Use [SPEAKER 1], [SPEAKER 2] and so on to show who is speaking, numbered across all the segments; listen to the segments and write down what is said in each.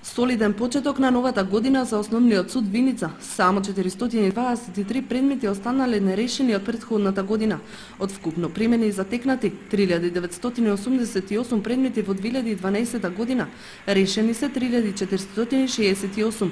[SPEAKER 1] Солиден почеток на новата година за Основниот суд Виница. Само 423 предмети останале нерешени од претходната година. Од вкупно примени и затекнати 3988 предмети во 2012 година, решени се 3468.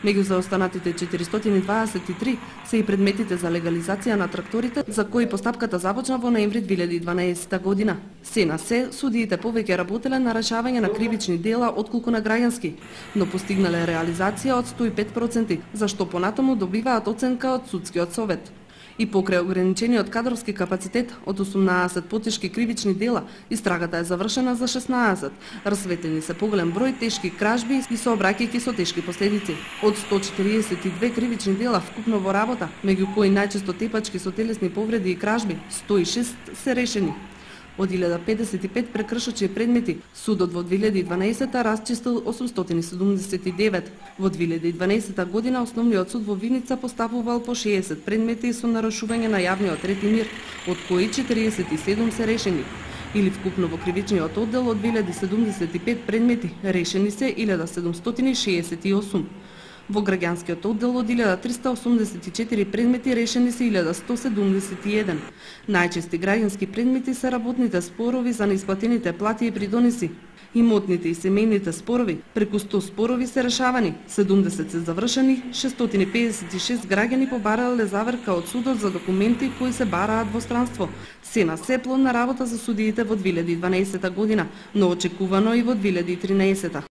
[SPEAKER 1] Меѓу заостанатите 423 се и предметите за легализација на тракторите, за кои постапката започна во ноември 2012 година. Се на се, судиите повеќе работеле на решавање на кривични дела отколку на граѓански, но постигнале реализација од 105%, за што понатаму добиваат оценка од Судскиот совет. И покрај ограничениот кадровски капацитет од 18 потешки кривични дела, истрагата е завршена за 16. Расветлени се поголем број тешки кражби и сообраќајќи со тешки последици. Од 142 кривични дела вкупно во работа, меѓу кои најчесто тепачки со телесни повреди и кражби, 106 се решени. Од 1055 прекршочни предмети, судот во 2012 расчистил 879. Во 2012 година Основниот суд во Виница постапувал по 60 предмети со нарушување на јавниот ред и мир, од кои 47 се решени. Или вкупно во кривичниот оддел од 1075 предмети, решени се 1768. Во граѓанскиот оддел од 1384 предмети, решени се 1171. Најчести граѓански предмети се работните спорови за неисплатените плати и придониси, имотните и семејните спорови, преку 100 спорови се решавани, 70 се завршени, 656 граѓани побарале заверка од судот за документи кои се бараат во странство. Се на се плодна работа за судиите во 2012 година, но очекувано и во 2013.